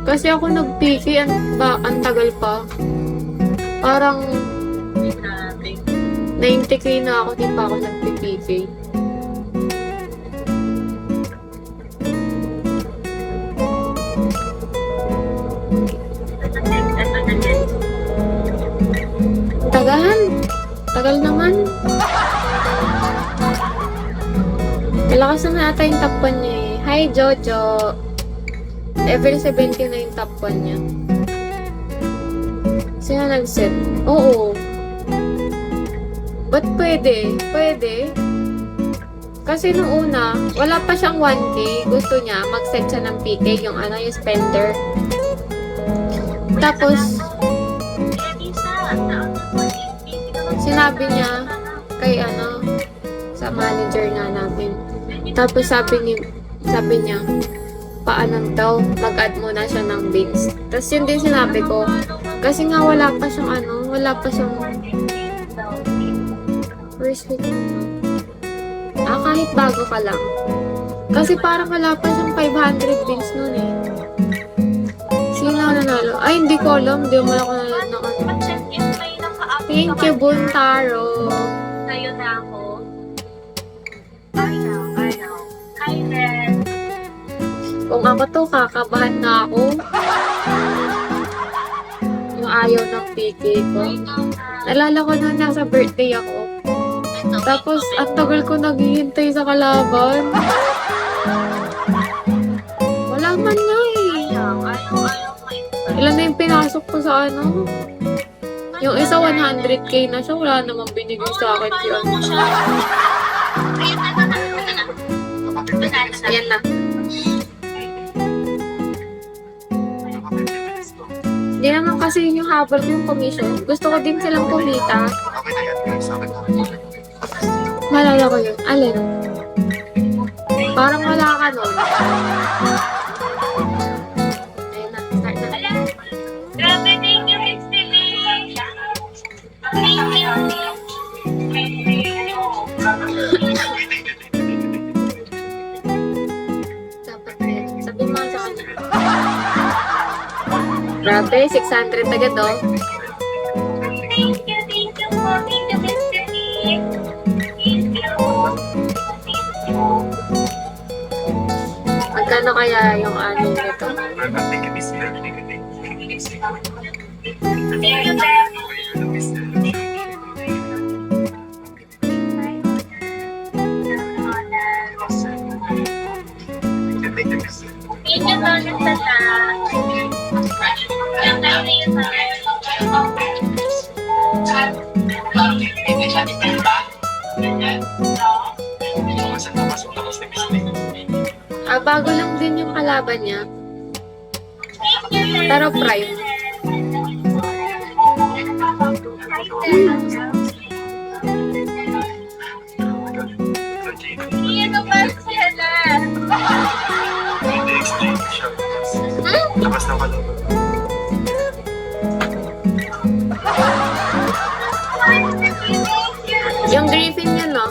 Kasi ako nag-PK, ang tagal pa. Parang 90k na ako, di pa ako nag-PK. Tagal. Tagal naman. Malakas na ata yung top 1 niya eh. Hi, Jojo. Level 70 na yung top 1 niya. Sino nag-set? Oo. Ba't pwede? Pwede. Kasi nung una, wala pa siyang 1k. Gusto niya, mag-set siya ng PK, yung yung spender. Tapos, sinabi niya kay sa manager nga namin. Tapos sabi niya, paano daw, mag-add muna siya ng bigs. Tapos yun din sinabi ko, kasi nga wala pa siyang first week. Kahit bago ka lang. Kasi parang wala pa siyang 500 bigs nun eh. Sino nanalo? Ay, hindi ko alam. Hindi mo ako nanalo ng Thank you, Buntaro. Sa'yo na ako. I know. Hi, Ren. Kung ako to, kakabahan na ako. Yung ayaw ng PK ko. Nalala ko na nasa birthday ako. Tapos, ang tagal ko naghihintay sa kalaban. Wala man nga eh. Ilan na yung pinasok ko sa Yung isa 100k na siya, wala namang binigay sa akin si Ayan na. Hindi naman kasi yung habol ko yung commission. Gusto ko din silang kumita. Malala ko yun. Alin? Parang wala ka nun. Ayan na. Start na. Grabe, thank you, Mixtily. Thank you. Dapat rin. Sabi mo sa kanya. Grabe, 600 agad oh. Thank you po. Thank you, Mixtily. Thank you. Magkano kaya yung nito? Thank you, Thank you, Tony Tata. Bago lang din yung kalaban niya. Pero prime. Ano ba sila? Labas na pala. Yung Griffin yun, no?